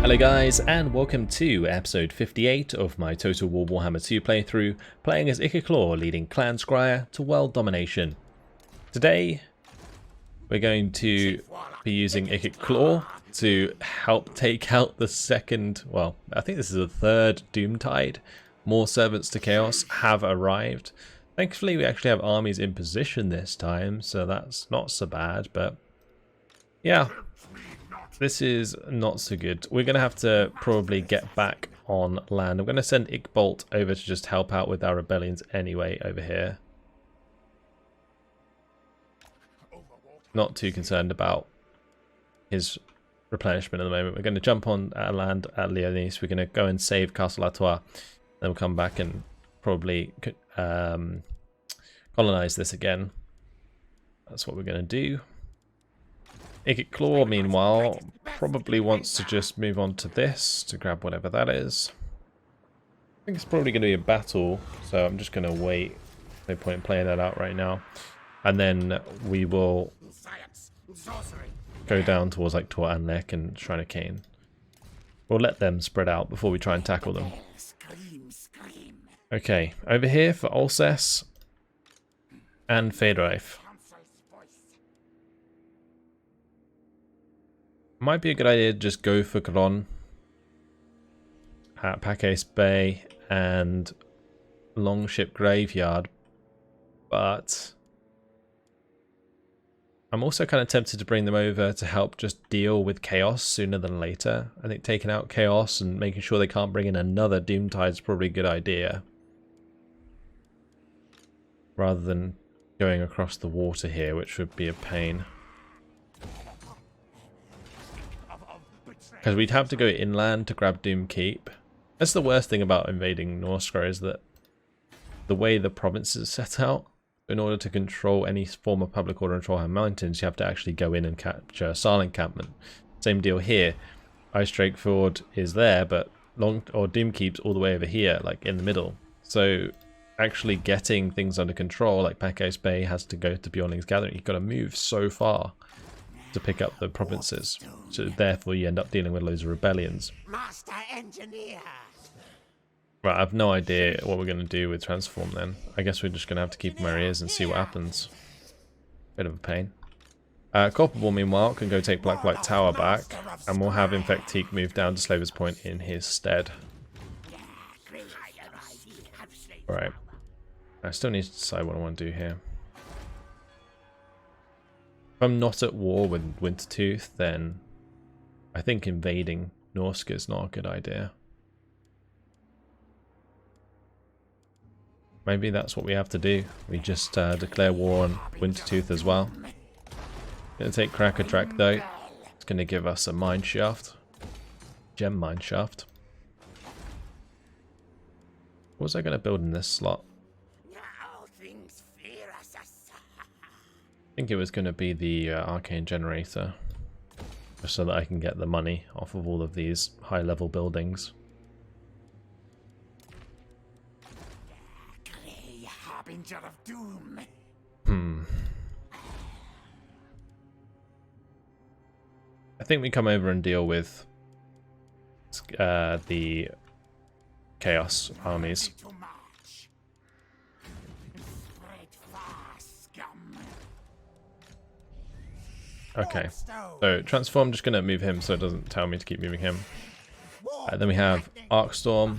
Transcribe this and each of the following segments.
Hello guys, and welcome to episode 58 of my Total War Warhammer 2 playthrough, playing as Ikit Claw, leading Clan Skryre to world domination. Today, we're going to be using Ikit Claw to help take out the second, well, I think this is the third Doomtide. More servants to chaos have arrived. Thankfully, we actually have armies in position this time, so that's not so bad, but yeah. This is not so good. We're going to have to probably get back on land. I'm going to send Ikbolt over to just help out with our rebellions anyway over here. Not too concerned about his replenishment at the moment. We're going to jump on land at Leonis. We're going to go and save Castle Artois. Then we'll come back and probably colonize this again. That's what we're going to do. Ikit Claw, meanwhile, probably wants to just move on to this to grab whatever that is. I think it's probably going to be a battle, so I'm just going to wait. No point in playing that out right now. And then we will go down towards like Tor Anlek and Shrine of Cain. We'll let them spread out before we try and tackle them. Okay, over here for Alsace and Federif. Might be a good idea to just go for Gron at Pacace Bay and Longship Graveyard, but I'm also kind of tempted to bring them over to help just deal with chaos sooner than later. I think taking out chaos and making sure they can't bring in another Doomtide is probably a good idea, rather than going across the water here, which would be a pain. Because we'd have to go inland to grab Doom Keep. That's the worst thing about invading Skryre, is that the way the province is set out, in order to control any form of public order in Trollheim Mountains, you have to actually go in and capture a Sarl encampment. Same deal here. Ice Drake Ford is there, but Doom Keep's all the way over here, like in the middle. So actually getting things under control, like Pacace Bay has to go to Bjornling's Gathering. You've got to move so far to pick up the provinces, so therefore you end up dealing with loads of rebellions. Master Engineer. Right, I have no idea what we're going to do with Transform then. I guess we're just going to have to keep our ears and see what happens. Bit of a pain. Corporal, meanwhile, can go take Black Tower back, and we'll have Infectique move down to Slaver's Point in his stead. Alright. I still need to decide what I want to do here. If I'm not at war with Wintertooth, then I think invading Norska is not a good idea. Maybe that's what we have to do. We just declare war on Wintertooth as well. Gonna take Cracker Track though. It's gonna give us a mine shaft. Gem mine shaft. What was I gonna build in this slot? I think it was going to be the arcane generator, just so that I can get the money off of all of these high level buildings. I think we come over and deal with the chaos armies. Okay, so Transform, just going to move him so it doesn't tell me to keep moving him. Then we have Arcstorm.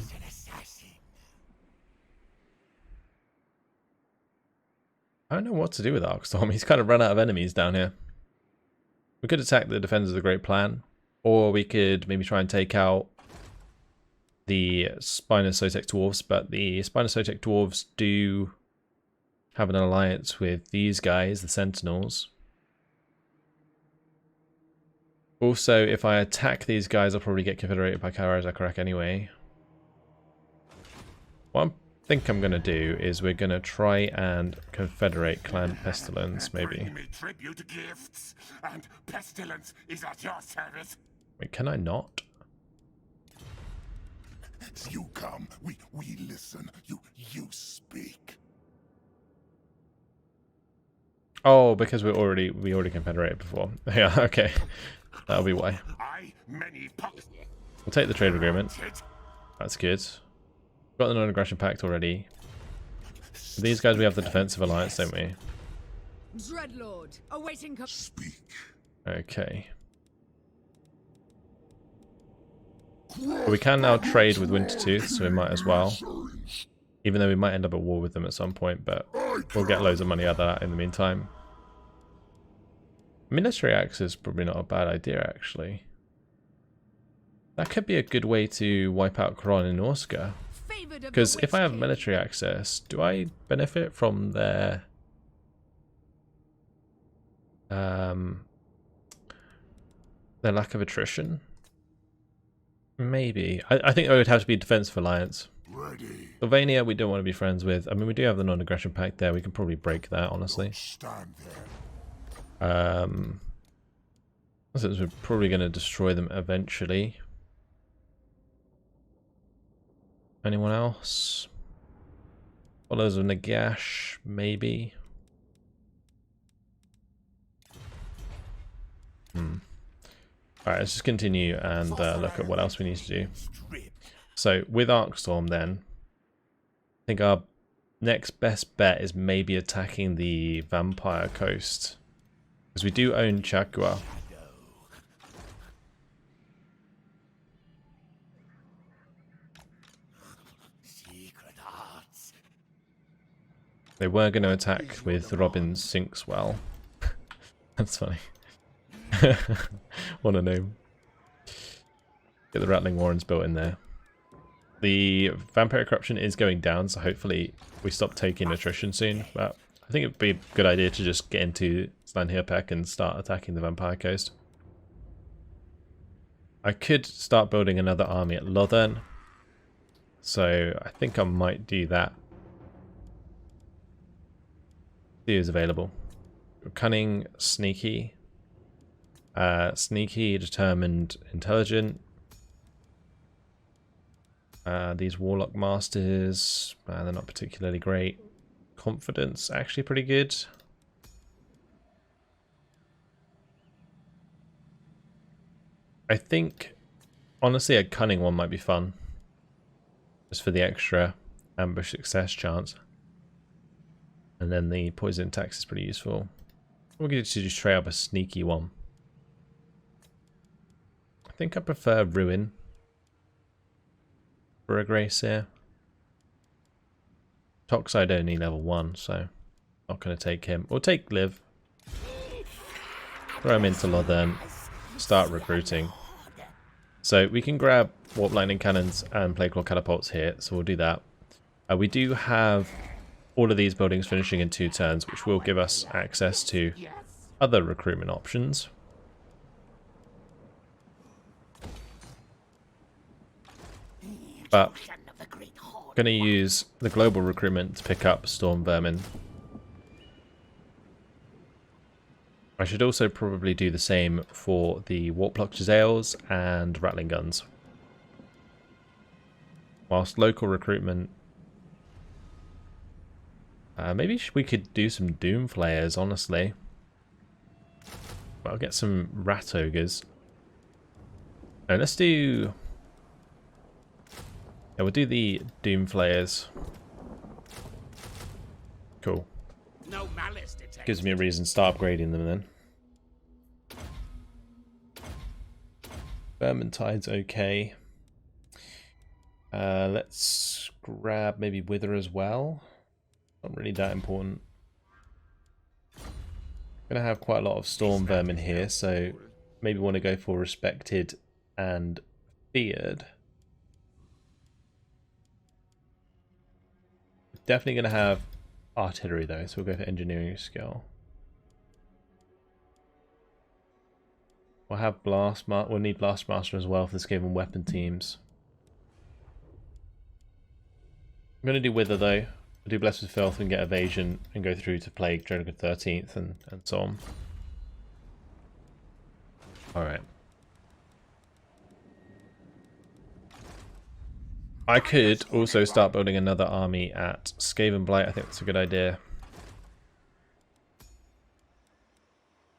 I don't know what to do with Arcstorm. He's kind of run out of enemies down here. We could attack the Defenders of the Great Plan, or we could maybe try and take out the Spinosotek Dwarves, but the Spinosotek Dwarves do have an alliance with these guys, the Sentinels. Also, if I attack these guys, I'll probably get confederated by Kara Zakarek anyway. What I think I'm going to do is we're going to try and confederate Clan Pestilence, maybe. Tribute gifts, and Pestilence is at your service. Wait, can I not? You come, we listen, you speak. Oh, because we already confederated before. Yeah, okay. That'll be why. We'll take the trade agreement. That's good. Got the non-aggression pact already. For these guys we have the defensive alliance, don't we? Dreadlord, awaiting. Speak. Okay. But we can now trade with Wintertooth, so we might as well. Even though we might end up at war with them at some point, but we'll get loads of money out of that in the meantime. Military access is probably not a bad idea, actually. That could be a good way to wipe out Kron and Orska. Because if I have military access, do I benefit from their lack of attrition? Maybe. I think it would have to be defensive alliance. Ready. Sylvania we don't want to be friends with. I mean, we do have the non-aggression pact there. We can probably break that, honestly. Stand there. Since we're probably going to destroy them eventually. Anyone else? Followers of Nagash, maybe. Alright, let's just continue and look at what else we need to do. So, with Arcstorm then, I think our next best bet is maybe attacking the Vampire Coast. Because we do own Chagua. They were going to attack with Robin Sinkswell. That's funny. What a name. Get the Rattling Warrens built in there. The Vampire Corruption is going down, so hopefully we stop taking attrition soon. But I think it would be a good idea to just get into Slanhirpek and start attacking the Vampire Coast. I could start building another army at Lothern. So I think I might do that. See who's available. Cunning, sneaky. Sneaky, determined, intelligent. These Warlock Masters, they're not particularly great. Confidence, actually pretty good. I think, honestly, a cunning one might be fun. Just for the extra ambush success chance. And then the poison tax is pretty useful. We're going to just try up a sneaky one. I think I prefer Ruin for a Grace here. Toxide only level 1, so not going to take him. We'll take Liv. Throw him into Lothern. Start recruiting. So we can grab Warp Lightning Cannons and Plagueclaw Catapults here, so we'll do that. We do have all of these buildings finishing in 2 turns, which will give us access to other recruitment options. But I'm going to use the global recruitment to pick up Storm Vermin. I should also probably do the same for the Warplock Jezzails and Rattling Guns. Whilst local recruitment... maybe we could do some Doom Flayers, honestly. But I'll get some Rat Ogres. No, let's do... Yeah, we'll do the Doom Flayers. Cool. No malice detected. Gives me a reason to start upgrading them then. Vermintide's okay. Let's grab maybe Wither as well. Not really that important. Gonna have quite a lot of Storm Vermin here, so maybe want to go for Respected and Feared. Definitely gonna have artillery though, so we'll go for engineering skill. We'll have we'll need Blastmaster as well for this game and weapon teams. I'm gonna do Wither though. We'll do Blessed with Filth and get Evasion and go through to Plague, Dragon 13th and so on. Alright. I could also start building another army at Skaven Blight. I think that's a good idea.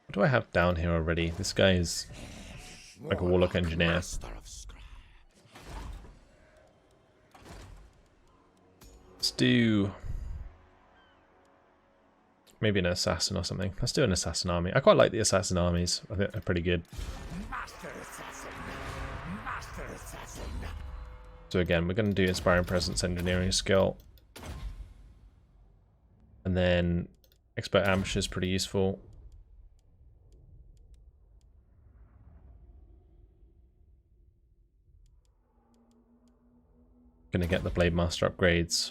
What do I have down here already? This guy is like a Warlock Engineer. Let's do maybe an assassin or something. Let's do an assassin army. I quite like the assassin armies. I think they're pretty good. Master assassin. Master assassin. So again, we're going to do inspiring presence, engineering skill, and then expert ambush is pretty useful. Going to get the blade master upgrades.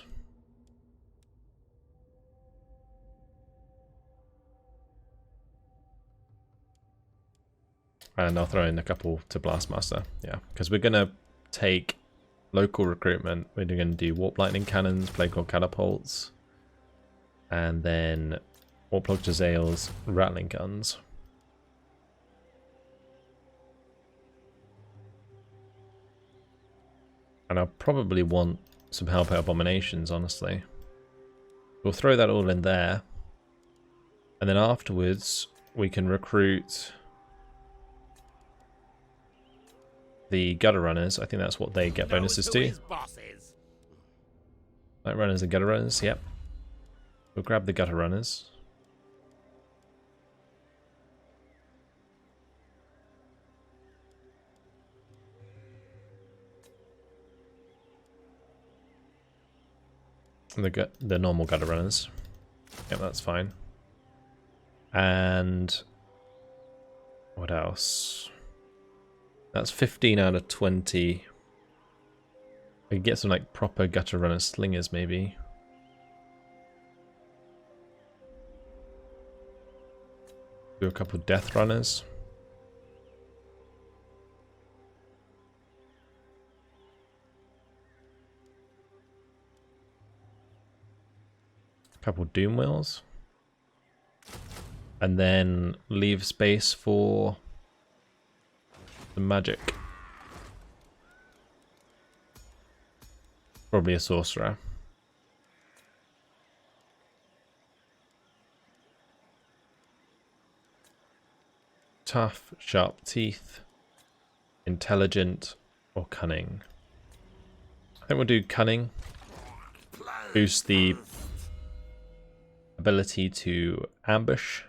And I'll throw in a couple to Blastmaster, yeah, because we're going to take local recruitment. We're going to do Warp Lightning Cannons, Plague Lord Catapults, and then Warp Lord Jezzail's Rattling Guns. And I'll probably want some help at Abominations, honestly. We'll throw that all in there. And then afterwards, we can recruit the Gutter Runners. I think that's what they get bonuses to. Light Runners and Gutter Runners, yep. We'll grab the Gutter Runners. The normal Gutter Runners. Yep, that's fine. And what else? That's 15 out of 20. I could get some like proper Gutter Runner slingers maybe. Do a couple Death Runners. Couple Doom Wheels. And then leave space for the magic. Probably a sorcerer. Tough, sharp teeth, intelligent, or cunning. I think we'll do cunning. Boost the ability to ambush.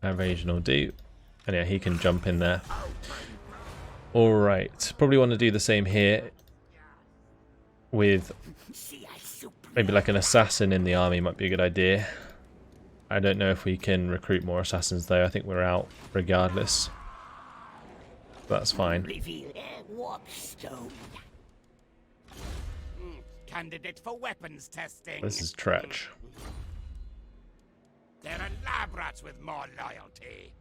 Evasion will do. And yeah, he can jump in there. Alright, probably want to do the same here with maybe like an assassin in the army might be a good idea. I don't know if we can recruit more assassins though. I think we're out regardless. That's fine. Candidate for weapons testing. This is Tretch. There are lab rats with more loyalty.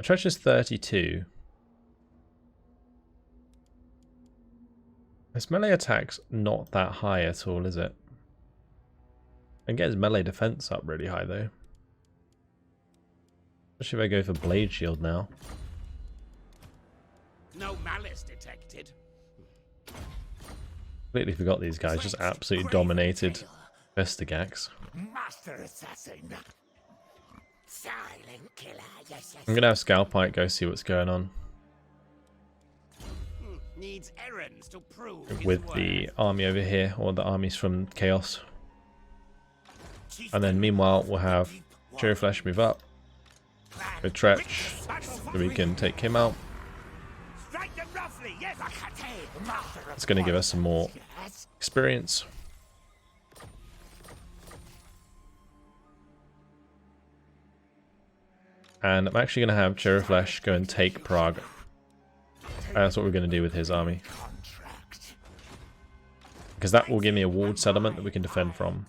Tretch is 32. His melee attack's not that high at all, is it? And get his melee defense up really high though. Especially if I go for Blade Shield now. No malice detected. Completely forgot these guys just absolutely dominated Vestigax. Master assassin. Silent killer. Yes, I'm gonna have Scalpite go see what's going on needs errands to prove with the army over here, or the armies from Chaos. And then meanwhile we'll have Cherry Flesh move up with Tretch so we can take him out. It's going to give us some more experience. And I'm actually going to have Cherry Flesh go and take Prague. That's what we're going to do with his army. Because that will give me a walled settlement that we can defend from.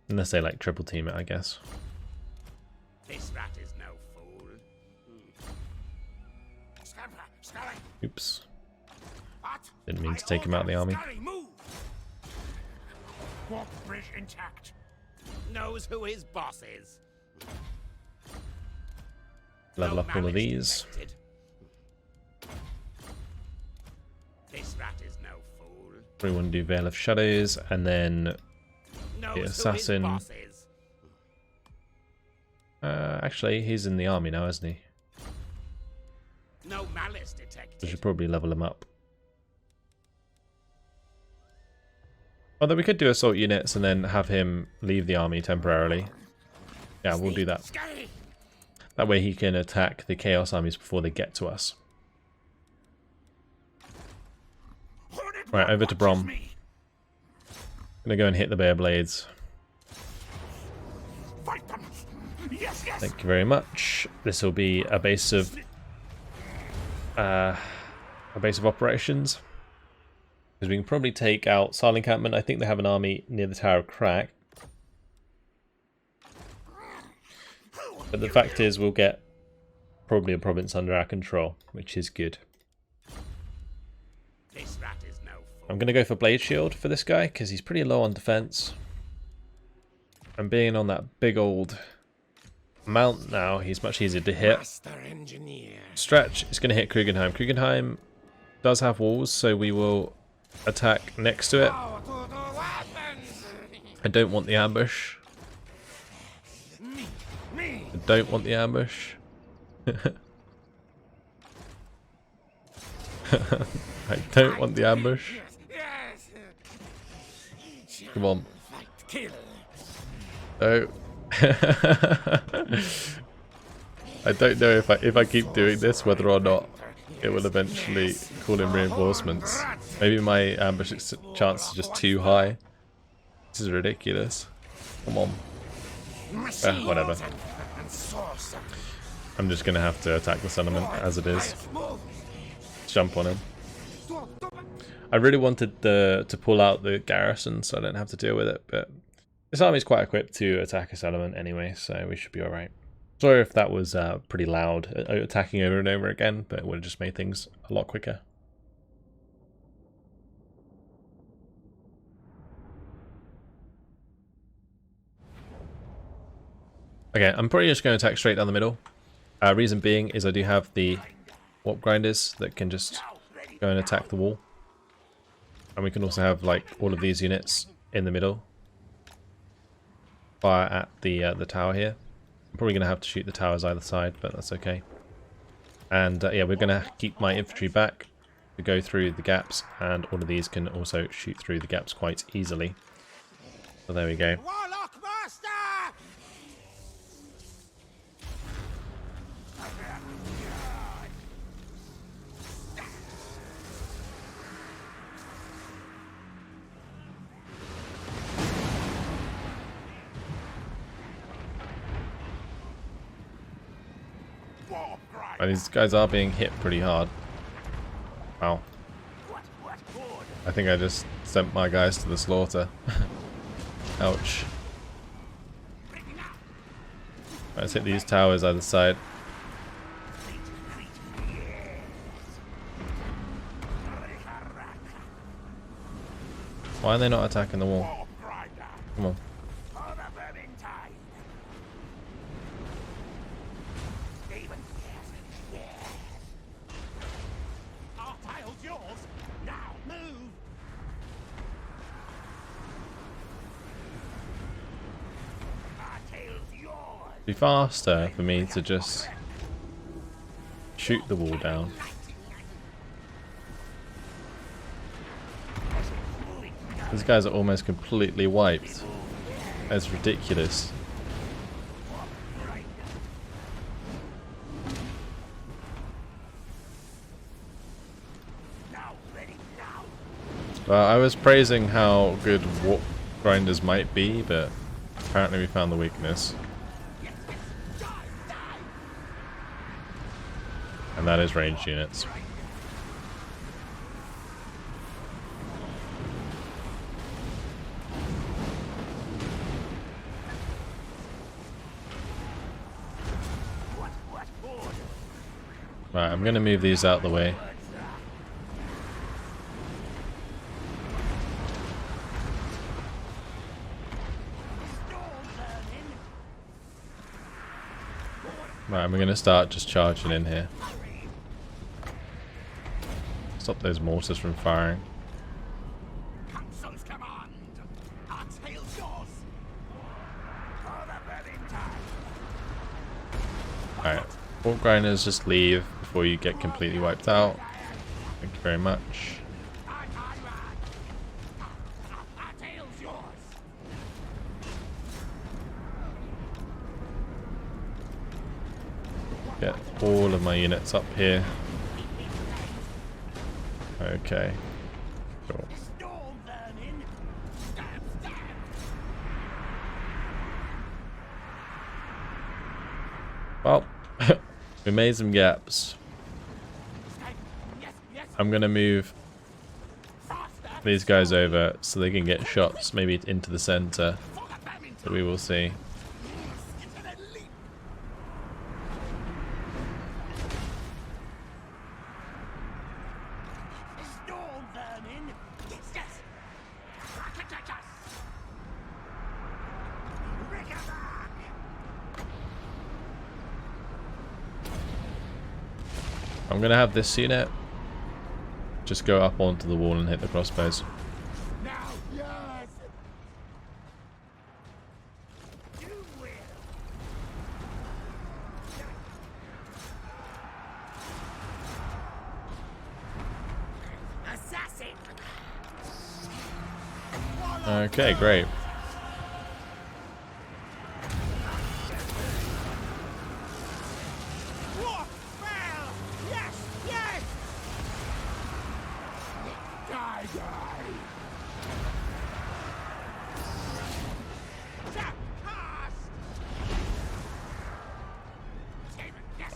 Unless they like triple team it, I guess. This rat is no fool. Oops. Didn't mean to take him out of the army. Warp bridge intact. Knows who his boss is. Level up all of these. This rat is no fool. We want to do Veil of Shadows and then the assassin. Actually, he's in the army now, isn't he? No malice We detected. should probably level him up. Although we could do assault units and then have him leave the army temporarily. Yeah, we'll do that. Scary. That way he can attack the Chaos armies before they get to us. Hornet Right, over to watches Brom. me. Gonna go and hit the Bear Blades. Fight them. Yes, yes. Thank you very much. This will be a base of operations. Because we can probably take out Silent Encampment. I think they have an army near the Tower of Crack. But the fact is we'll get probably a province under our control, which is good. This rat is no fool. I'm going to go for Blade Shield for this guy because he's pretty low on defense. And being on that big old mount now, he's much easier to hit. Master engineer. Stretch is going to hit Krugenheim. Krugenheim does have walls, so we will attack next to it. Power to the weapons. I don't want the ambush. Me. I don't want the ambush. I don't want the ambush. Yes. Come on. Fight. Kill. No. I don't know if I keep doing this whether or not it will eventually call in reinforcements. Maybe my ambush chance is just too high. This is ridiculous. Come on. Whatever. And sorcery. I'm just gonna have to attack the settlement as it is. Jump on him. I really wanted to pull out the garrison so I don't have to deal with it, but this army's quite equipped to attack a settlement anyway, so we should be alright. Sorry if that was pretty loud, attacking over and over again, but it would have just made things a lot quicker. Okay, I'm probably just going to attack straight down the middle. Reason being is I do have the warp grinders that can just go and attack the wall. And we can also have like all of these units in the middle. Fire at the tower here. I'm probably going to have to shoot the towers either side, but that's okay. And yeah, we're going to keep my infantry back to go through the gaps, and all of these can also shoot through the gaps quite easily. So there we go. Warlock master. And these guys are being hit pretty hard. Wow. I think I just sent my guys to the slaughter. Ouch. Let's hit these towers either side. Why are they not attacking the wall? Come on. Be faster for me to just shoot the wall down. These guys are almost completely wiped. That's ridiculous. Well, I was praising how good warp grinders might be, but apparently we found the weakness. And that is ranged units. Right, I'm going to move these out of the way. Right, and we're going to start just charging in here. Stop those mortars from firing. Council's command. Our tail's yours. For the burning tide. Alright, warp grinders just leave before you get completely wiped out. Thank you very much. Get all of my units up here. Okay. Cool. Well, we made some gaps. I'm gonna move these guys over so they can get shots maybe into the center. So we will see. I'm gonna have this unit just go up onto the wall and hit the crossbows. Now, yes. You will. Assassin. Okay, great.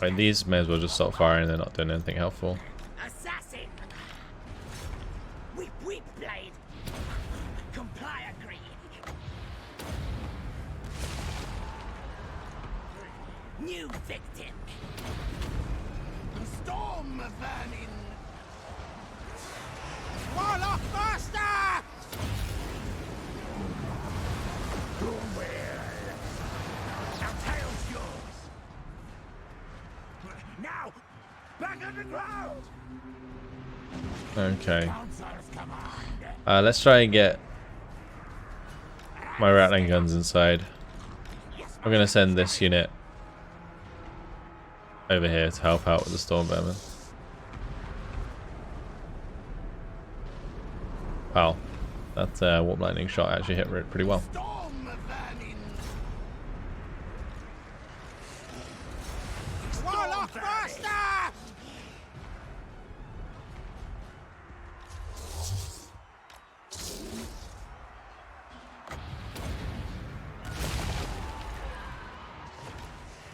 Right, these may as well just stop firing, they're not doing anything helpful. Assassin. Weep, weep, blade. Comply, agree. New victim. Storm burning. Warlock master. Our tail's yours. Now, back underground. Okay. Let's try and get my rattling guns inside. I'm gonna send this unit over here to help out with the storm vermin. Wow, that warp lightning shot actually hit pretty well.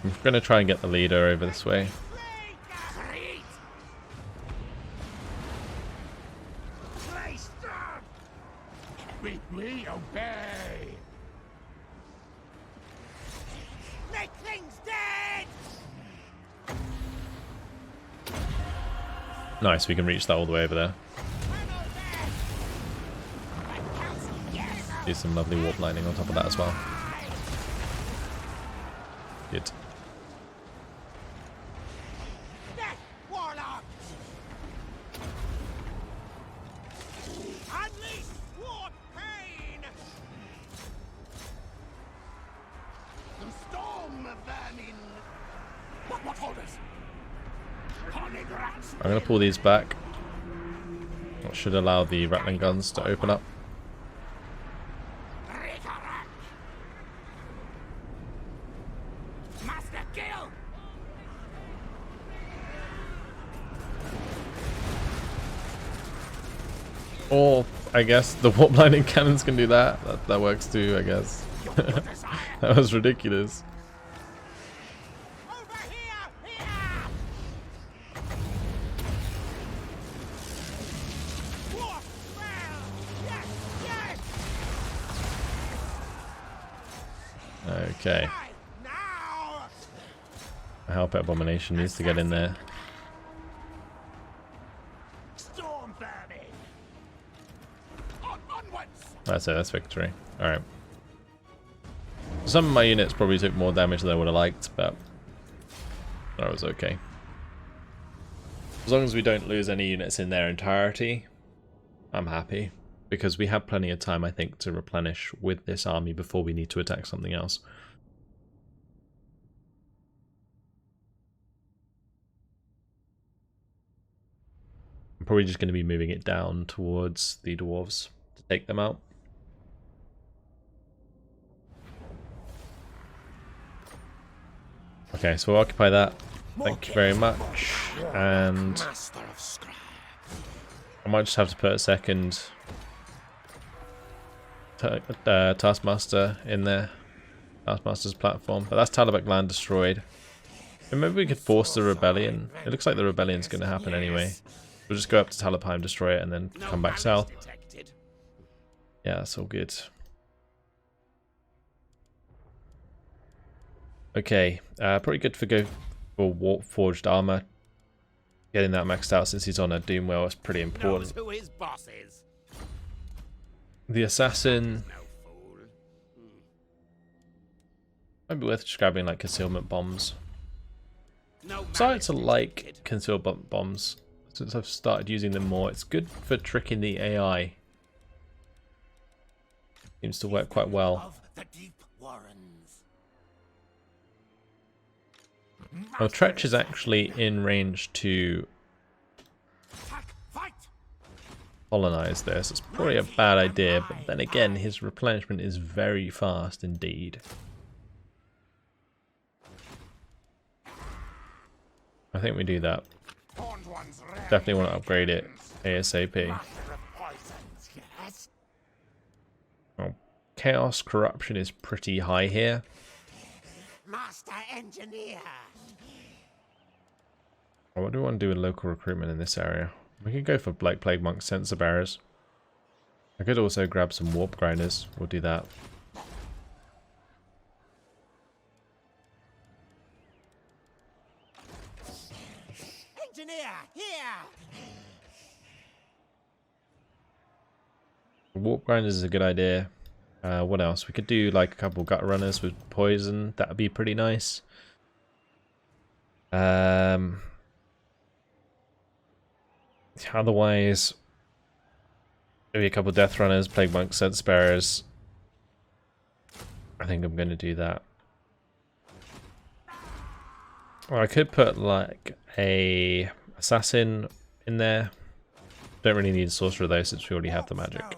I'm gonna try and get the leader over this way. We obey. Make things dead. Nice, we can reach that all the way over there. Do some lovely warp lightning on top of that as well. Good. I'm going to pull these back. That should allow the rattling guns to open up. Or, I guess, the warp lightning cannons can do that. That works too, I guess. That was ridiculous. Okay. I hope Abomination needs to get in there. That's it, that's victory. Alright. Some of my units probably took more damage than I would have liked, but that was okay. As long as we don't lose any units in their entirety, I'm happy. Because we have plenty of time, I think, to replenish with this army before we need to attack something else. probably just going to be moving it down towards the dwarves to take them out. Okay, so we'll occupy that. Thank you very much. And I might just have to put a second Taskmaster in there. Taskmaster's platform. But that's Talabek land destroyed. And maybe we could force the rebellion. It looks like the rebellion's going to happen anyway. We'll just go up to Talabheim, destroy it, and then come back south. Yeah, that's all good. Okay, pretty good for warp forged armor. Getting that maxed out since he's on a doom wheel is pretty important. The assassin might be worth just grabbing like concealment bombs. Started to like concealment bombs since I've started using them more. It's good for tricking the AI. Seems to work quite well. Well, Tretch is actually in range to colonize this. It's probably a bad idea, but then again, his replenishment is very fast indeed. I think we do that. Definitely want to upgrade it ASAP. Well, chaos corruption is pretty high here. Master Engineer. What do we want to do with local recruitment in this area? We could go for Black Plague Monk Sensor Bearers. I could also grab some Warp Grinders. We'll do that. Engineer, here. Warp Grinders is a good idea. What else? We could do like a couple Gut Runners with poison. That would be pretty nice. Otherwise, maybe a couple Death Runners, Plague Monk, Sense Bearers. I think I'm going to do that. Or I could put like a Assassin in there. Don't really need a Sorcerer though since we already have the magic. I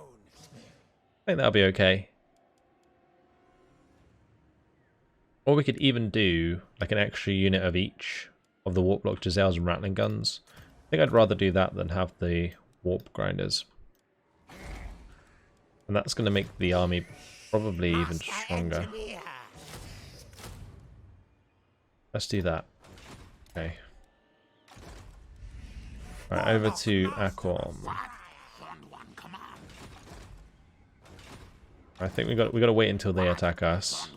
think that'll be okay. Or we could even do like an extra unit of each of the Warp Block Giselles and Rattling Guns. I think I'd rather do that than have the Warp Grinders. And that's going to make the army probably even stronger. Let's do that. Okay. Right, over to Aquam. I think we got to wait until they attack us,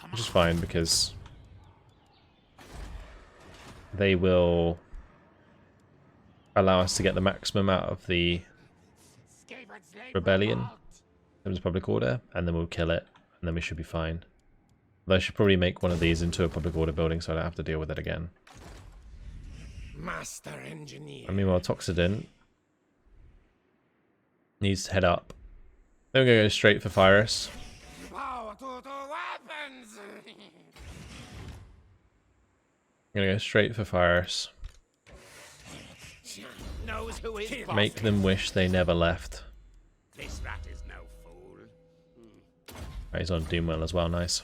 which is fine because they will allow us to get the maximum out of the rebellion in terms of public order, and then we'll kill it, and then we should be fine. Though I should probably make one of these into a public order building so I don't have to deal with it again. Master Engineer. And meanwhile, Toxident needs to head up. Then we're going to go straight for Virus. Power to weapons. I'm going to go straight for Virus. Knows who is Make them wish they never left. This rat is no fool. Right, he's on Doomwell as well, nice.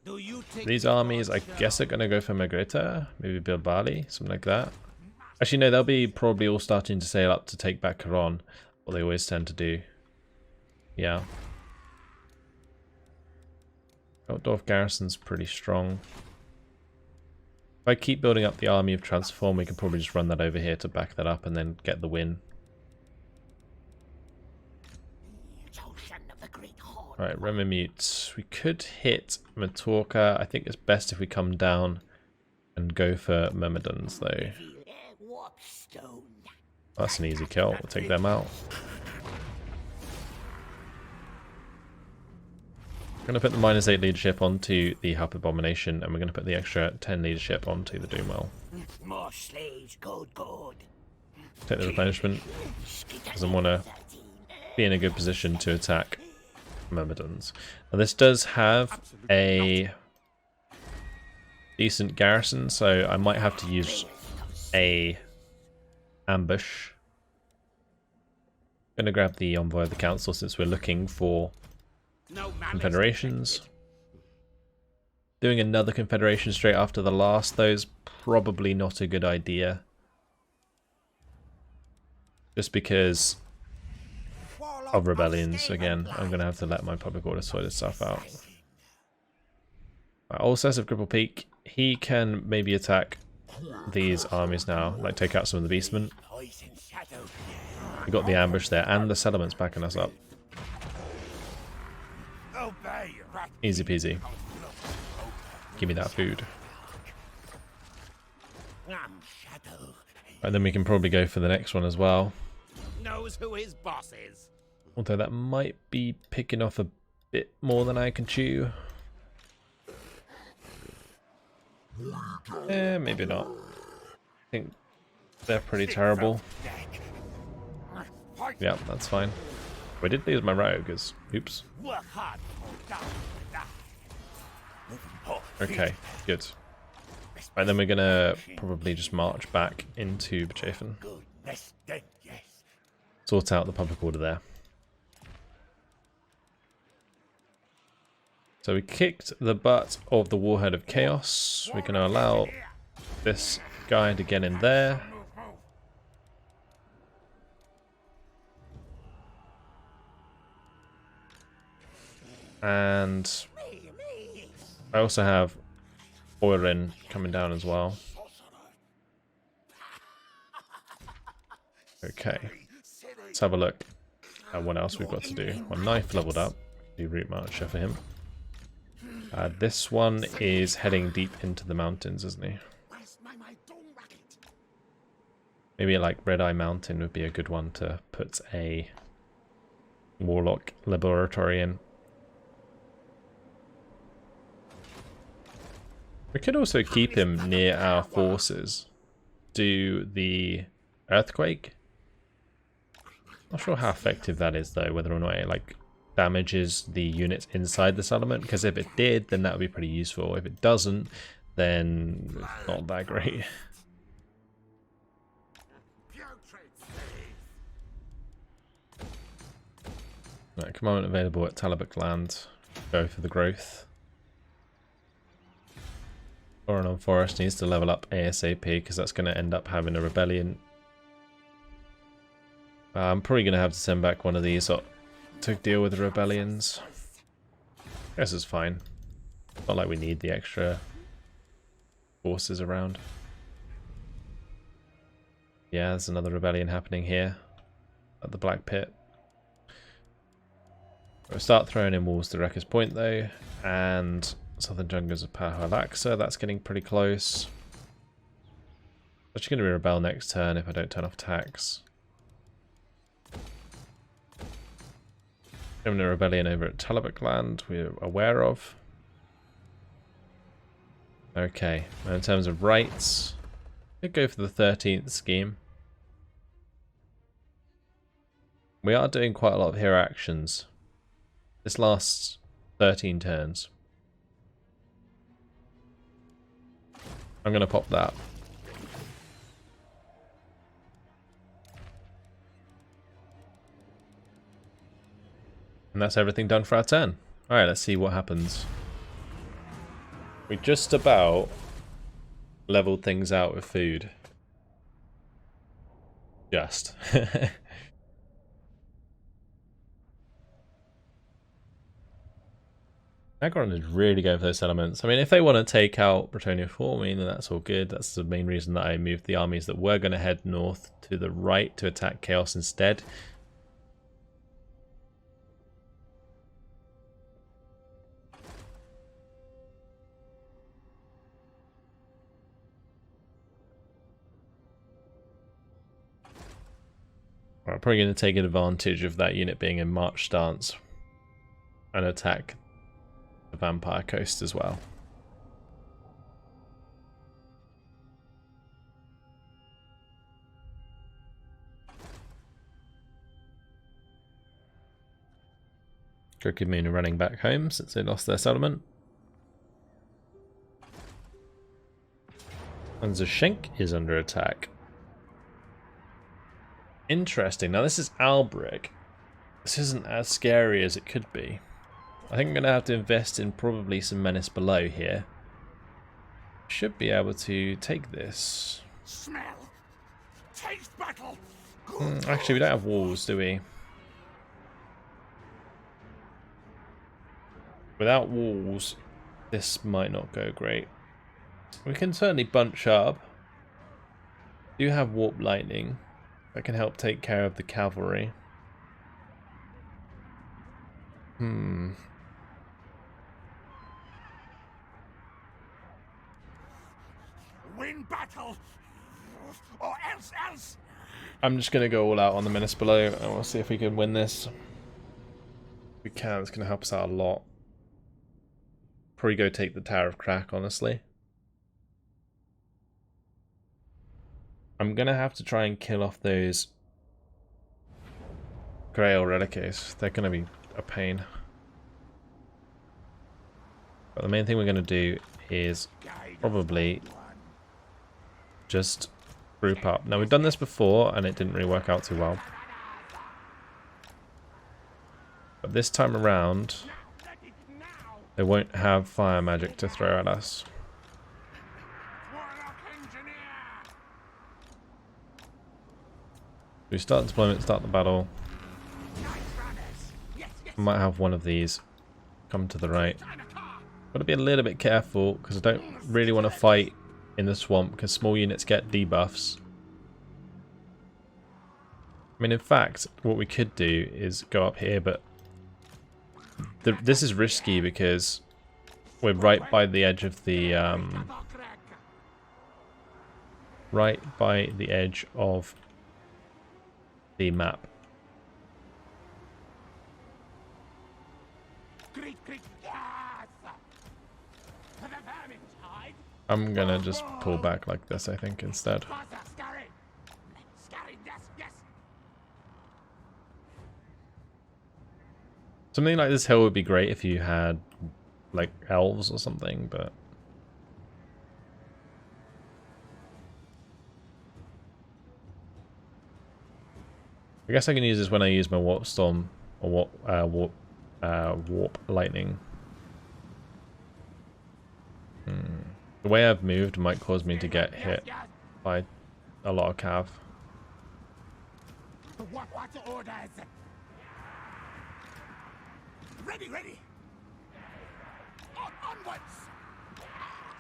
Do you take These armies, I guess, are going to go for Magrita, maybe Bilbali, something like that. Actually, no, they'll be probably all starting to sail up to take back Caron, what they always tend to do. Yeah. Altdorf Garrison's pretty strong. If I keep building up the army of Transform, we can probably just run that over here to back that up and then get the win. Right, Remamute. We could hit Matorka. I think it's best if we come down and go for Myrmidons, though. That's an easy kill. We'll take them out. I'm going to put the -8 leadership onto the Harp Abomination, and we're going to put the extra 10 leadership onto the Doomwell. more slaves, good. Take the replenishment. Doesn't want to be in a good position to attack Myrmidons. Now this does have a decent garrison, so I might have to use a ambush. Gonna grab the envoy of the council since we're looking for confederations. Doing another confederation straight after the last, though, is probably not a good idea. Just because of rebellions. Again, I'm going to have to let my public order sort this stuff out. Right, all sets of Cripple Peak. He can maybe attack these armies now, like take out some of the beastmen. We got the ambush there, and the settlement's backing us up. Easy peasy. Give me that food. And then we can probably go for the next one as well. Knows who his boss is. Although that might be picking off a bit more than I can chew. Maybe not. I think they're pretty terrible. Yeah, that's fine. I did lose my rogues. Oops. Okay, good. Right, then we're gonna probably just march back into Bechafin. Sort out the public order there. So we kicked the butt of the Warhead of Chaos. We're gonna allow this guy to get in there. And I also have Oirin coming down as well. Okay, let's have a look at what else we've got to do. One knife leveled up. Do route marcher for him. This one is heading deep into the mountains, isn't he? Maybe like Red Eye Mountain would be a good one to put a Warlock laboratory in. We could also keep him near our forces. Do the earthquake. Not sure how effective that is though, whether or not it like damages the units inside the settlement, because if it did, then that would be pretty useful. If it doesn't, then it's not that great. Right, commandment available at Talabuk Land. Go for the growth. Oranon Forest needs to level up ASAP because that's going to end up having a rebellion. I'm probably going to have to send back one of these to deal with the rebellions. I guess it's fine. Not like we need the extra forces around. Yeah, there's another rebellion happening here at the Black Pit. We'll start throwing in walls to Wrecker's Point though, and Southern Jungles of Pahalaxa, that's getting pretty close. Actually going to be rebel next turn if I don't turn off attacks. Having a rebellion over at Talabuk Land we're aware of. Okay, and in terms of rights, could go for the 13th scheme. We are doing quite a lot of hero actions. This lasts 13 turns. I'm going to pop that. And that's everything done for our turn. Alright, let's see what happens. We just about leveled things out with food. Just. Agron is really going for those settlements. I mean, if they want to take out Bretonnia for me, then that's all good. That's the main reason that I moved the armies that were going to head north to the right to attack Chaos instead. I'm probably going to take advantage of that unit being in march stance and attack the Vampire Coast as well. Crooked Moon are running back home since they lost their settlement. And Zashenk is under attack. Interesting. Now this is Albrecht. This isn't as scary as it could be. I think I'm going to have to invest in probably some menace below here. Should be able to take this. Smell. Taste battle. Actually, we don't have walls, do we? Without walls, this might not go great. We can certainly bunch up. Do have warp lightning that can help take care of the cavalry. Win battle, or else. I'm just going to go all out on the menace below and we'll see if we can win this. If we can, it's going to help us out a lot. Probably go take the Tower of Crack, honestly. I'm going to have to try and kill off those Grail Reliques. They're going to be a pain. But the main thing we're going to do is probably just group up. Now we've done this before and it didn't really work out too well. But this time around, they won't have fire magic to throw at us. We start deployment, start the battle. I might have one of these come to the right. Got to be a little bit careful because I don't really want to fight in the swamp because small units get debuffs. I mean, in fact, what we could do is go up here, but this is risky because we're right by the edge of the map. I'm gonna just pull back like this, I think, instead. Something like this hill would be great if you had, like, elves or something, but... I guess I can use this when I use my Warp Storm, or Warp Lightning. The way I've moved might cause me to get hit by a lot of cav. What orders? Ready. Onwards.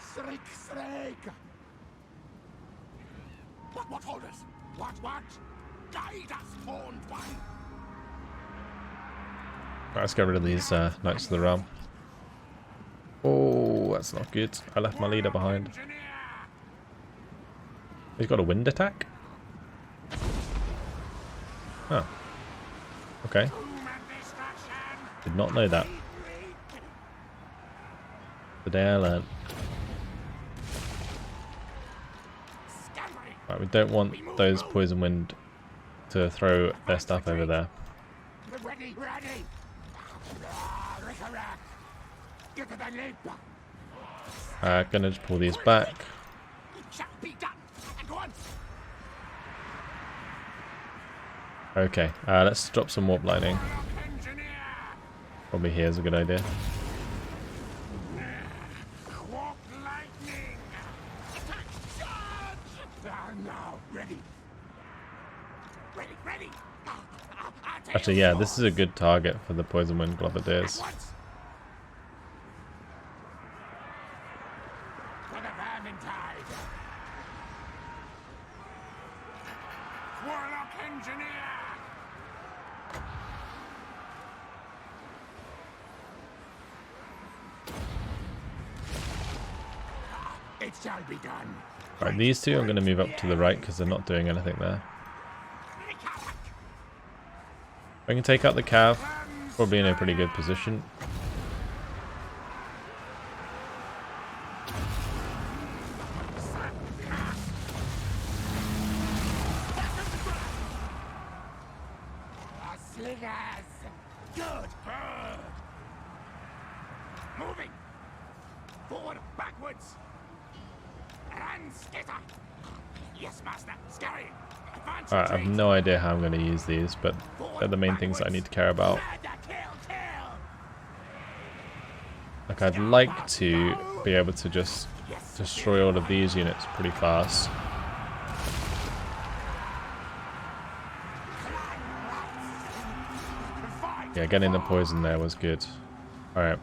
Skryre. What orders? What? Guide us, horned one. Right, let's get rid of these Knights of the Realm. Oh, that's not good. I left my leader behind. He's got a wind attack? Oh. Okay. Did not know that. The day I learned. Right, we don't want those poison wind to throw their stuff over there. Ready. Gonna just pull these back. Okay, let's drop some warp lightning. Probably here is a good idea. Actually, yeah, this is a good target for the poison wind globadiers. It shall be done. Right, these two I'm going to move up to the right because they're not doing anything there. I can take out the cav, probably in a pretty good position. Good. Moving. Forward, backwards. And skitter. Yes, master. Skryre. Advance. Alright, I have no idea how I'm going to use these, but they're the main things that I need to care about. Like, I'd like to be able to just destroy all of these units pretty fast. Yeah, getting the poison there was good. Alright.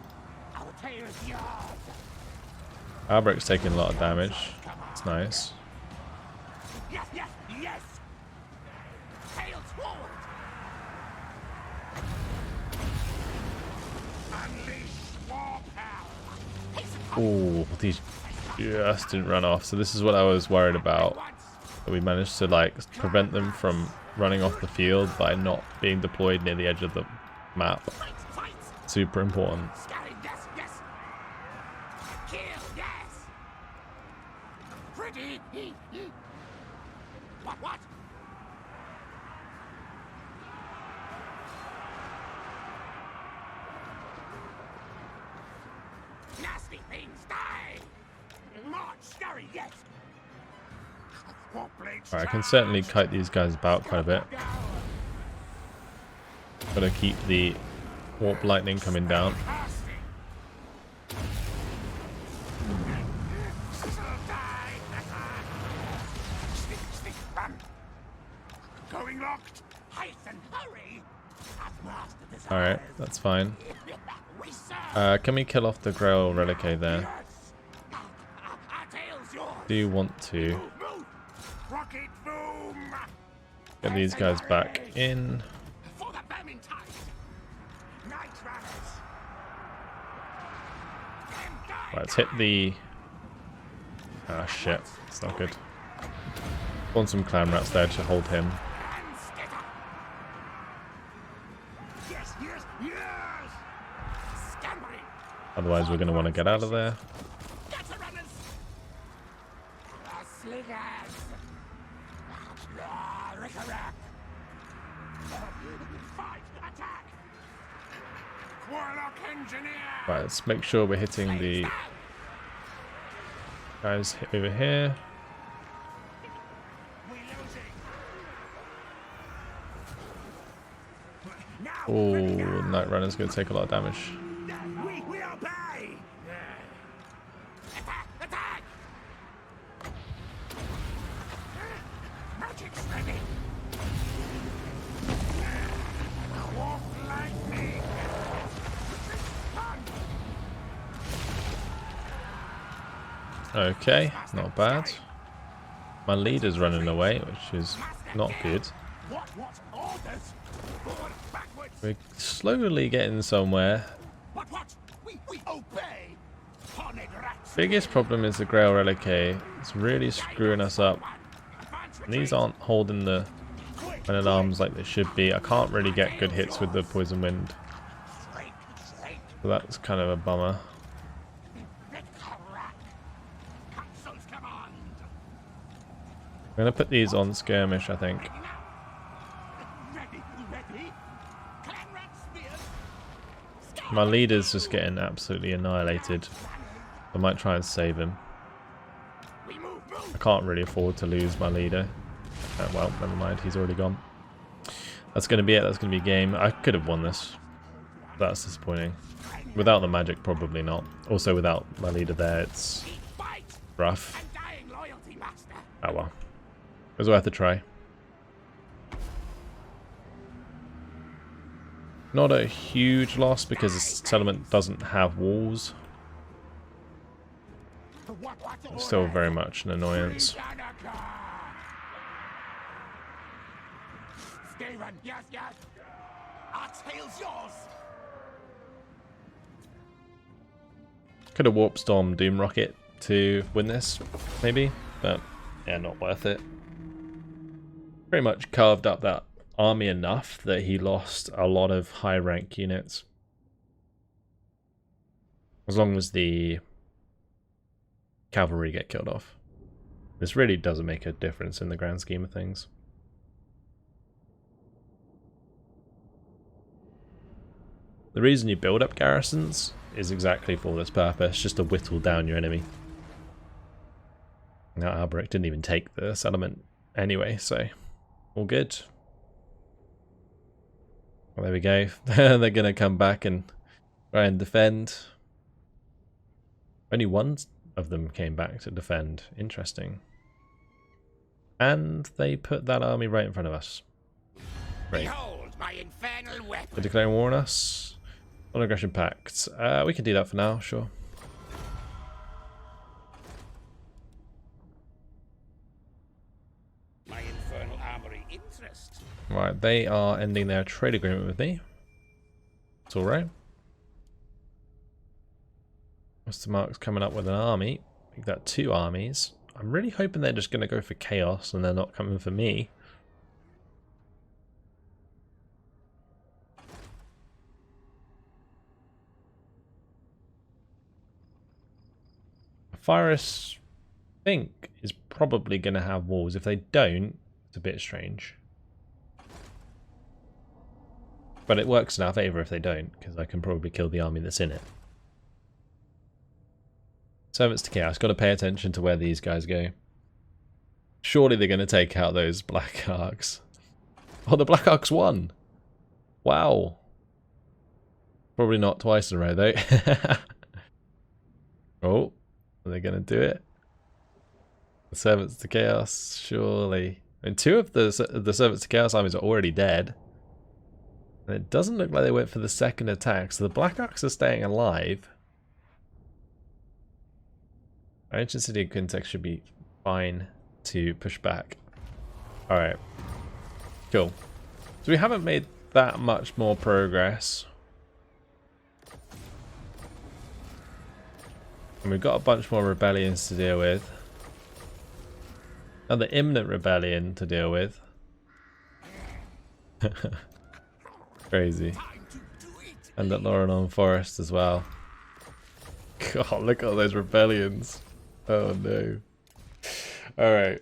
Albrecht's taking a lot of damage. It's nice. Yes, yes, yes. Tails forward. Unleash war power. Ooh, these just didn't run off. So this is what I was worried about. That we managed to like prevent them from running off the field by not being deployed near the edge of the map. Super important. Yes, yes. Kill, yes. Pretty. What? Nasty things die. March, Skryre, yes. Alright, I can certainly kite these guys about quite a bit. Gotta keep the warp lightning coming down. Going locked. Hasten, hurry. I've mastered this. Alright, that's fine. Can we kill off the Grail Relic there? Do you want to Rocket boom. get these guys back in? For the Vermintide. Night runners. Right, let's hit the... Ah, shit. It's not good. Want some clan rats there to hold him. Yes, yes, yes. Scampering. Otherwise, we're going to want to get out of there. Gutter runners. Sliggers. Rick-a-rack. Fight. Attack. Warlock engineer. Right, let's make sure we're hitting the guys over here. Oh, Night Runner's going to take a lot of damage. We obey. Attack! Attack! Magic's ready. Walk lightning. Okay, not bad. My leader's running away, which is not good. What orders? Forward, backwards. We're slowly getting somewhere. What? We obey. Horned rats. Biggest problem is the Grail Relic. It's really screwing us up. And these aren't holding the men-at-arms like they should be. I can't really get good hits with the Poison Wind. So that's kind of a bummer. I'm going to put these on skirmish, I think. My leader's just getting absolutely annihilated. I might try and save him. I can't really afford to lose my leader. Well, never mind, he's already gone. That's going to be it, that's going to be game. I could have won this. That's disappointing. Without the magic, probably not. Also, without my leader there, it's rough. Oh well. It was worth a try. Not a huge loss because this settlement doesn't have walls. It's still very much an annoyance. Could have warp stormed Doom Rocket to win this, maybe, but yeah, not worth it. Pretty much carved up that army enough that he lost a lot of high rank units. As long as the cavalry get killed off. This really doesn't make a difference in the grand scheme of things. The reason you build up garrisons is exactly for this purpose, just to whittle down your enemy. No, Albrecht didn't even take the settlement anyway, so all good. Well, there we go. They're going to come back and try and defend. Only one of them came back to defend. Interesting. And they put that army right in front of us. Great. Behold my infernal weapon. They're declaring war on us. Non-aggression pact. We can do that for now, sure. My infernal armory interest. Right, they are ending their trade agreement with me. It's alright. Mr. Mark's coming up with an army. Make that 2 armies. I'm really hoping they're just going to go for chaos and they're not coming for me. Virus, I think, is probably going to have walls. If they don't, it's a bit strange. But it works in our favour if they don't, because I can probably kill the army that's in it. Servants to chaos. Got to pay attention to where these guys go. Surely they're going to take out those Black Arcs. Oh, the Black Arcs won! Wow. Probably not twice in a row, though. Oh. Are they going to do it? The Servants to Chaos, surely. I mean, 2 of the Servants to Chaos armies are already dead. And it doesn't look like they went for the second attack, so the Black Arcs are staying alive. Ancient City of Quintex should be fine to push back. Alright. Cool. So we haven't made that much more progress. And we've got a bunch more rebellions to deal with. Another imminent rebellion to deal with. Crazy. And at Lorenon Forest as well. God, look at all those rebellions. Oh no. Alright.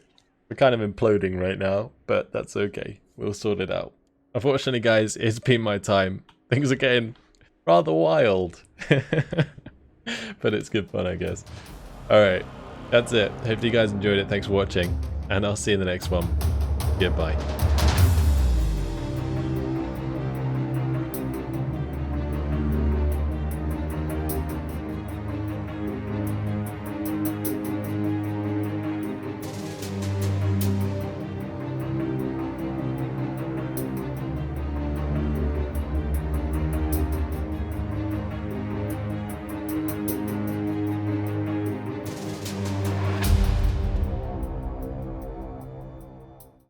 We're kind of imploding right now, but that's okay. We'll sort it out. Unfortunately, guys, it's been my time. Things are getting rather wild. But it's good fun, I guess. Alright, that's it. Hope you guys enjoyed it. Thanks for watching, and I'll see you in the next one. Goodbye.